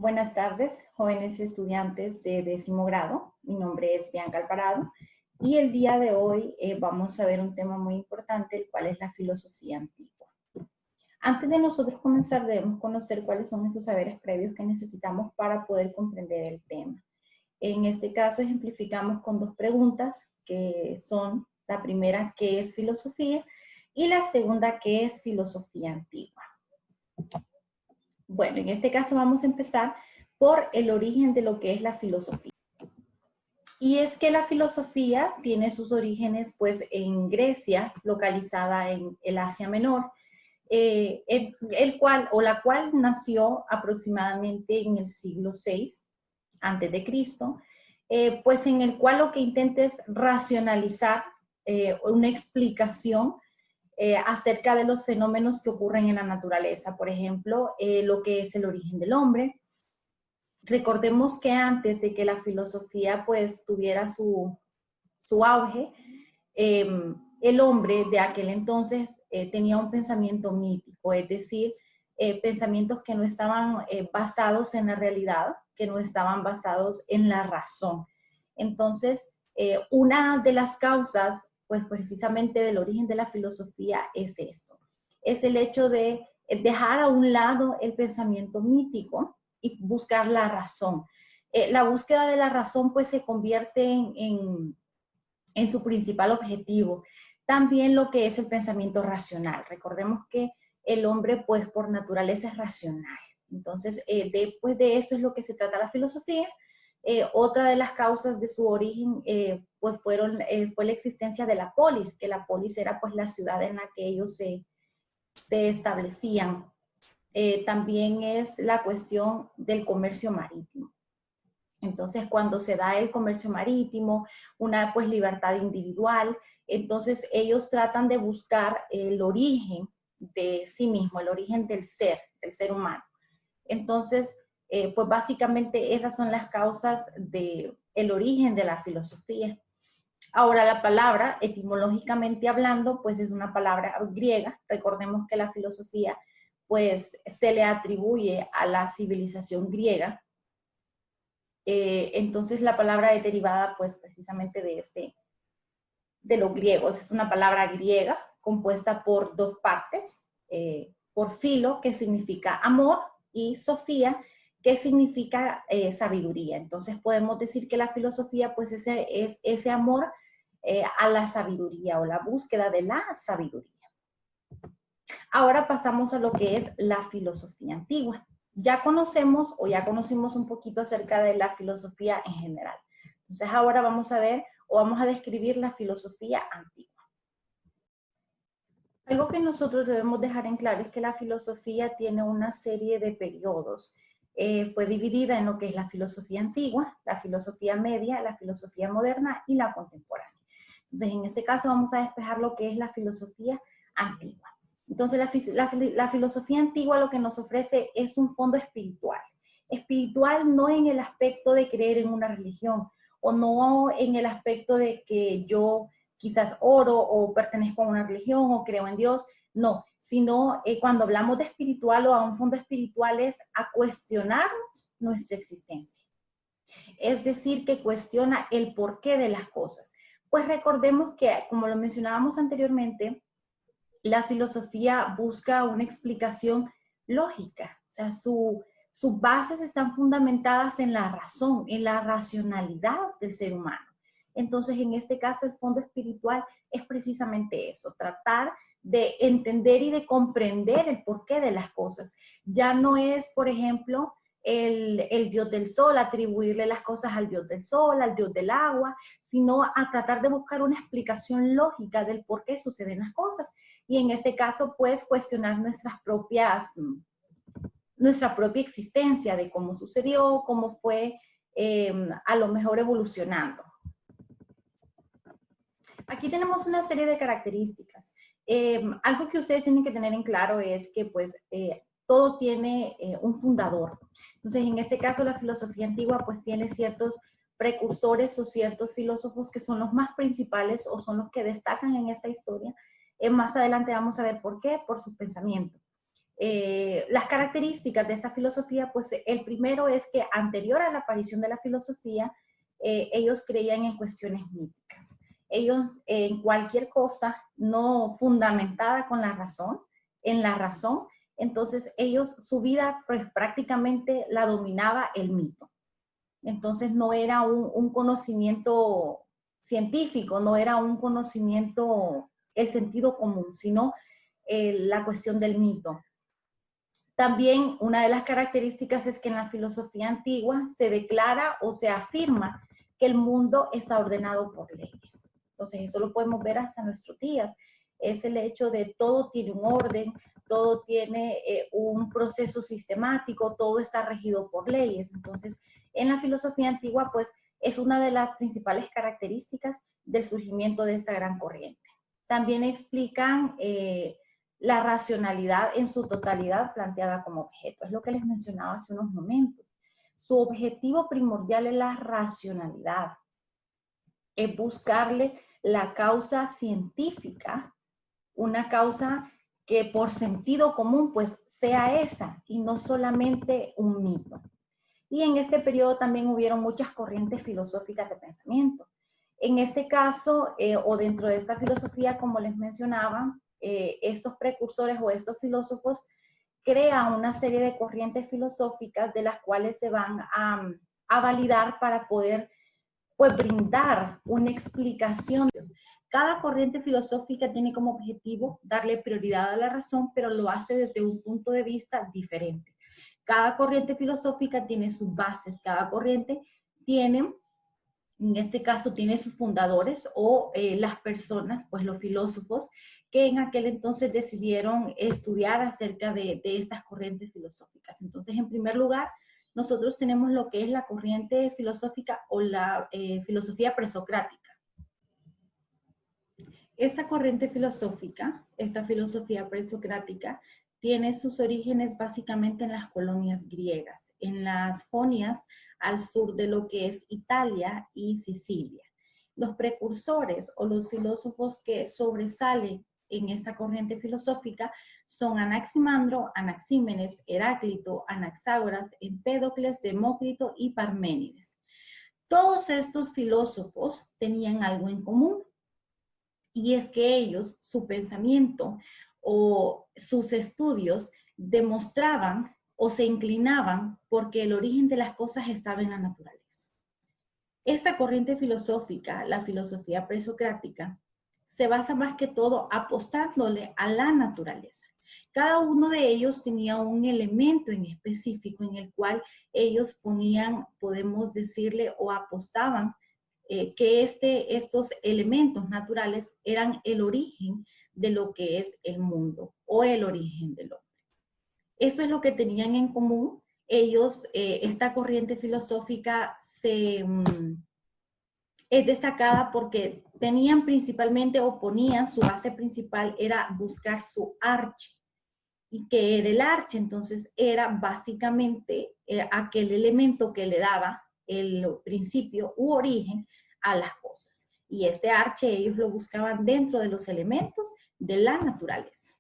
Buenas tardes, jóvenes estudiantes de 10º grado. Mi nombre es Bianca Alvarado y el día de hoy vamos a ver un tema muy importante, el cual es la filosofía antigua. Antes de nosotros comenzar, debemos conocer cuáles son esos saberes previos que necesitamos para poder comprender el tema. En este caso, ejemplificamos con dos preguntas, que son la primera, ¿qué es filosofía? Y la segunda, ¿qué es filosofía antigua? Bueno, en este caso vamos a empezar por el origen de lo que es la filosofía. Y es que la filosofía tiene sus orígenes pues en Grecia, localizada en el Asia Menor, la cual nació aproximadamente en el siglo VI antes de Cristo, pues en el cual lo que intenta es racionalizar una explicación acerca de los fenómenos que ocurren en la naturaleza. Por ejemplo, lo que es el origen del hombre. Recordemos que antes de que la filosofía pues tuviera su auge, el hombre de aquel entonces tenía un pensamiento mítico, es decir, pensamientos que no estaban basados en la realidad, que no estaban basados en la razón. Entonces, una de las causas, pues precisamente del origen de la filosofía es esto, es el hecho de dejar a un lado el pensamiento mítico y buscar la razón. La búsqueda de la razón pues se convierte en su principal objetivo. También lo que es el pensamiento racional. Recordemos que el hombre pues por naturaleza es racional. Entonces, después de esto es lo que se trata la filosofía. Otra de las causas de su origen pues fue la existencia de la polis, que la polis era pues la ciudad en la que ellos se establecían. También es la cuestión del comercio marítimo. Entonces, cuando se da el comercio marítimo, una pues libertad individual, entonces ellos tratan de buscar el origen de sí mismo, el origen del ser humano. Entonces, pues básicamente esas son las causas del origen de la filosofía. Ahora, la palabra, etimológicamente hablando, pues es una palabra griega. Recordemos que la filosofía, pues, se le atribuye a la civilización griega. Entonces, la palabra es derivada, pues, precisamente de los griegos. Es una palabra griega compuesta por dos partes. Por filo, que significa amor, y sofía, que significa sabiduría. Entonces, podemos decir que la filosofía, pues, es ese amor a la sabiduría o la búsqueda de la sabiduría. Ahora pasamos a lo que es la filosofía antigua. Ya conocemos o ya conocimos un poquito acerca de la filosofía en general. Entonces ahora vamos a ver o vamos a describir la filosofía antigua. Algo que nosotros debemos dejar en claro es que la filosofía tiene una serie de periodos. Fue dividida en lo que es la filosofía antigua, la filosofía media, la filosofía moderna y la contemporánea. Entonces, en este caso vamos a despejar lo que es la filosofía antigua. Entonces, la filosofía antigua lo que nos ofrece es un fondo espiritual. Espiritual no en el aspecto de creer en una religión, o no en el aspecto de que yo quizás oro o pertenezco a una religión o creo en Dios, no, sino cuando hablamos de espiritual o a un fondo espiritual es a cuestionarnos nuestra existencia. Es decir, que cuestiona el porqué de las cosas. Pues recordemos que, como lo mencionábamos anteriormente, la filosofía busca una explicación lógica. O sea, sus bases están fundamentadas en la razón, en la racionalidad del ser humano. Entonces, en este caso, el fondo espiritual es precisamente eso, tratar de entender y de comprender el porqué de las cosas. Ya no es, por ejemplo, el dios del sol, atribuirle las cosas al dios del sol, al dios del agua, sino a tratar de buscar una explicación lógica del por qué suceden las cosas. Y en este caso, pues, cuestionar nuestra propia existencia, de cómo sucedió, cómo fue a lo mejor evolucionando. Aquí tenemos una serie de características. Algo que ustedes tienen que tener en claro es que, pues, todo tiene un fundador. Entonces, en este caso, la filosofía antigua, pues, tiene ciertos precursores o ciertos filósofos que son los más principales o son los que destacan en esta historia. Más adelante vamos a ver por qué, por sus pensamientos. Las características de esta filosofía, pues el primero es que anterior a la aparición de la filosofía, ellos creían en cuestiones míticas. Ellos en cualquier cosa no fundamentada con la razón, en la razón, entonces ellos, su vida pues, prácticamente la dominaba el mito. Entonces no era un conocimiento científico, no era un conocimiento, el sentido común, sino la cuestión del mito. También una de las características es que en la filosofía antigua se declara o se afirma que el mundo está ordenado por leyes. Entonces eso lo podemos ver hasta nuestros días. Es el hecho de todo tiene un orden, todo tiene un proceso sistemático, todo está regido por leyes. Entonces en la filosofía antigua pues es una de las principales características del surgimiento de esta gran corriente. También explican la racionalidad en su totalidad planteada como objeto. Es lo que les mencionaba hace unos momentos. Su objetivo primordial es la racionalidad, es buscarle la causa científica, una causa que por sentido común pues sea esa y no solamente un mito. Y en este periodo también hubieron muchas corrientes filosóficas de pensamiento. En este caso, o dentro de esta filosofía, como les mencionaba, estos precursores o estos filósofos crean una serie de corrientes filosóficas de las cuales se van a validar para poder pues, brindar una explicación. Cada corriente filosófica tiene como objetivo darle prioridad a la razón, pero lo hace desde un punto de vista diferente. Cada corriente filosófica tiene sus bases, cada corriente tiene, en este caso, tiene sus fundadores o las personas, pues los filósofos, que en aquel entonces decidieron estudiar acerca de estas corrientes filosóficas. Entonces, en primer lugar, nosotros tenemos lo que es la corriente filosófica o la filosofía presocrática. Esta corriente filosófica, esta filosofía presocrática, tiene sus orígenes básicamente en las colonias griegas, en las Jonias al sur de lo que es Italia y Sicilia. Los precursores o los filósofos que sobresalen en esta corriente filosófica son Anaximandro, Anaxímenes, Heráclito, Anaxágoras, Empédocles, Demócrito y Parménides. Todos estos filósofos tenían algo en común, y es que ellos, su pensamiento o sus estudios demostraban o se inclinaban porque el origen de las cosas estaba en la naturaleza. Esta corriente filosófica, la filosofía presocrática, se basa más que todo apostándole a la naturaleza. Cada uno de ellos tenía un elemento en específico en el cual ellos ponían, podemos decirle, o apostaban que estos elementos naturales eran el origen de lo que es el mundo o el origen del hombre. Esto es lo que tenían en común. Ellos, esta corriente filosófica es destacada porque tenían principalmente o ponían, su base principal era buscar su arche. ¿Y qué era el arche? Entonces era básicamente aquel elemento que le daba el principio u origen a las cosas. Y este arche ellos lo buscaban dentro de los elementos de la naturaleza.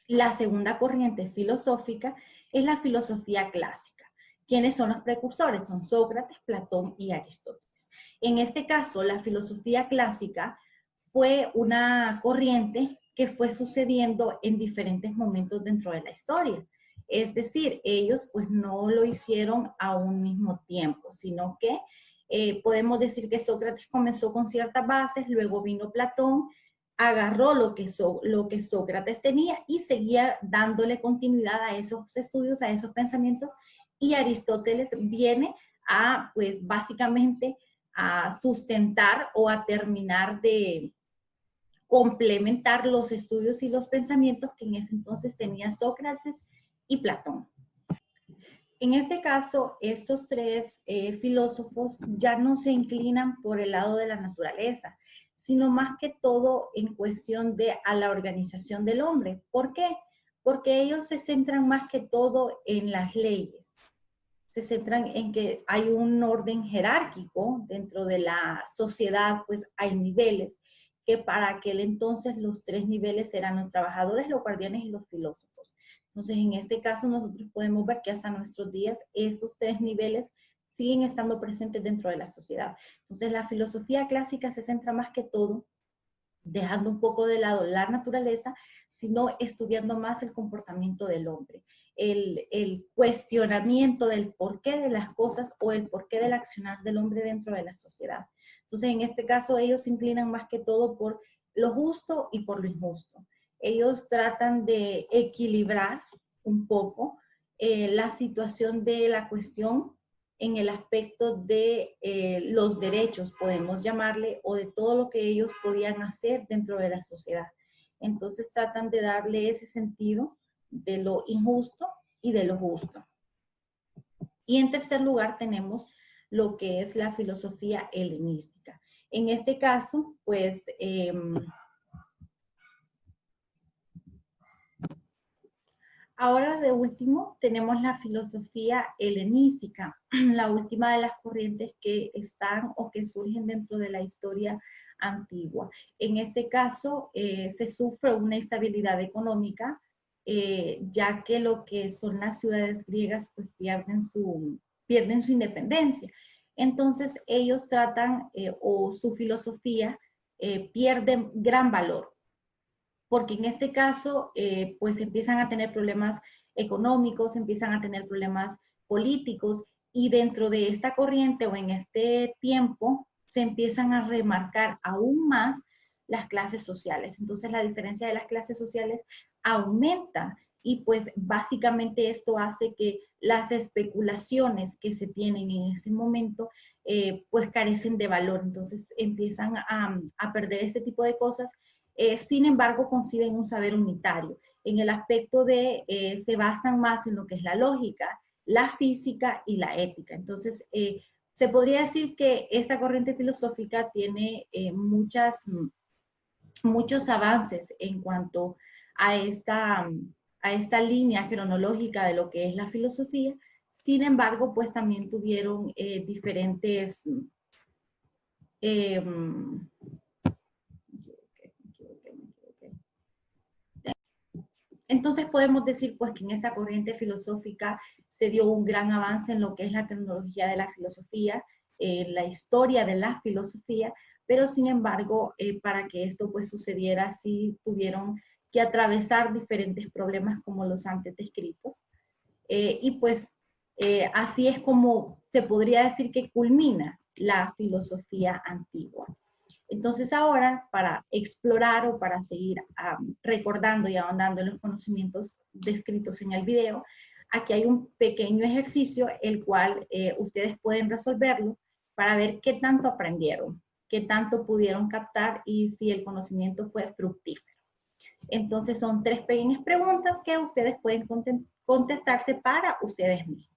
La segunda corriente filosófica es la filosofía clásica. ¿Quiénes son los precursores? Son Sócrates, Platón y Aristóteles. En este caso, la filosofía clásica fue una corriente que fue sucediendo en diferentes momentos dentro de la historia. Es decir, ellos pues no lo hicieron a un mismo tiempo, sino que podemos decir que Sócrates comenzó con ciertas bases, luego vino Platón, agarró lo que Sócrates tenía y seguía dándole continuidad a esos estudios, a esos pensamientos, y Aristóteles viene a, pues básicamente, a sustentar o a terminar de complementar los estudios y los pensamientos que en ese entonces tenía Sócrates y Platón. En este caso, estos tres filósofos ya no se inclinan por el lado de la naturaleza, sino más que todo en cuestión de a la organización del hombre. ¿Por qué? Porque ellos se centran más que todo en las leyes. Se centran en que hay un orden jerárquico dentro de la sociedad, pues hay niveles, que para aquel entonces los tres niveles eran los trabajadores, los guardianes y los filósofos. Entonces, en este caso, nosotros podemos ver que hasta nuestros días esos tres niveles siguen estando presentes dentro de la sociedad. Entonces, la filosofía clásica se centra más que todo, dejando un poco de lado la naturaleza, sino estudiando más el comportamiento del hombre, el cuestionamiento del porqué de las cosas o el porqué del accionar del hombre dentro de la sociedad. Entonces, en este caso, ellos se inclinan más que todo por lo justo y por lo injusto. Ellos tratan de equilibrar un poco la situación de la cuestión en el aspecto de los derechos, podemos llamarle, o de todo lo que ellos podían hacer dentro de la sociedad. Entonces tratan de darle ese sentido de lo injusto y de lo justo. Y en tercer lugar tenemos lo que es la filosofía helenística. En este caso, pues, ahora de último tenemos la filosofía helenística, la última de las corrientes que están o que surgen dentro de la historia antigua. En este caso se sufre una instabilidad económica, ya que lo que son las ciudades griegas pues pierden su independencia. Entonces ellos tratan o su filosofía pierde gran valor, porque en este caso, pues empiezan a tener problemas económicos, empiezan a tener problemas políticos, y dentro de esta corriente o en este tiempo se empiezan a remarcar aún más las clases sociales. Entonces la diferencia de las clases sociales aumenta, y pues básicamente esto hace que las especulaciones que se tienen en ese momento pues carecen de valor. Entonces empiezan a perder este tipo de cosas. Sin embargo, conciben un saber unitario. En el aspecto de, se basan más en lo que es la lógica, la física y la ética. Entonces, se podría decir que esta corriente filosófica tiene muchos avances en cuanto a esta línea cronológica de lo que es la filosofía. Sin embargo, pues también tuvieron diferentes... Entonces podemos decir pues que en esta corriente filosófica se dio un gran avance en lo que es la cronología de la filosofía, la historia de la filosofía, pero sin embargo, para que esto pues sucediera, sí tuvieron que atravesar diferentes problemas como los antes descritos. Y pues así es como se podría decir que culmina la filosofía antigua. Entonces ahora, para explorar o para seguir recordando y ahondando en los conocimientos descritos en el video, aquí hay un pequeño ejercicio el cual ustedes pueden resolverlo para ver qué tanto aprendieron, qué tanto pudieron captar y si el conocimiento fue fructífero. Entonces son 3 pequeñas preguntas que ustedes pueden contestarse para ustedes mismos.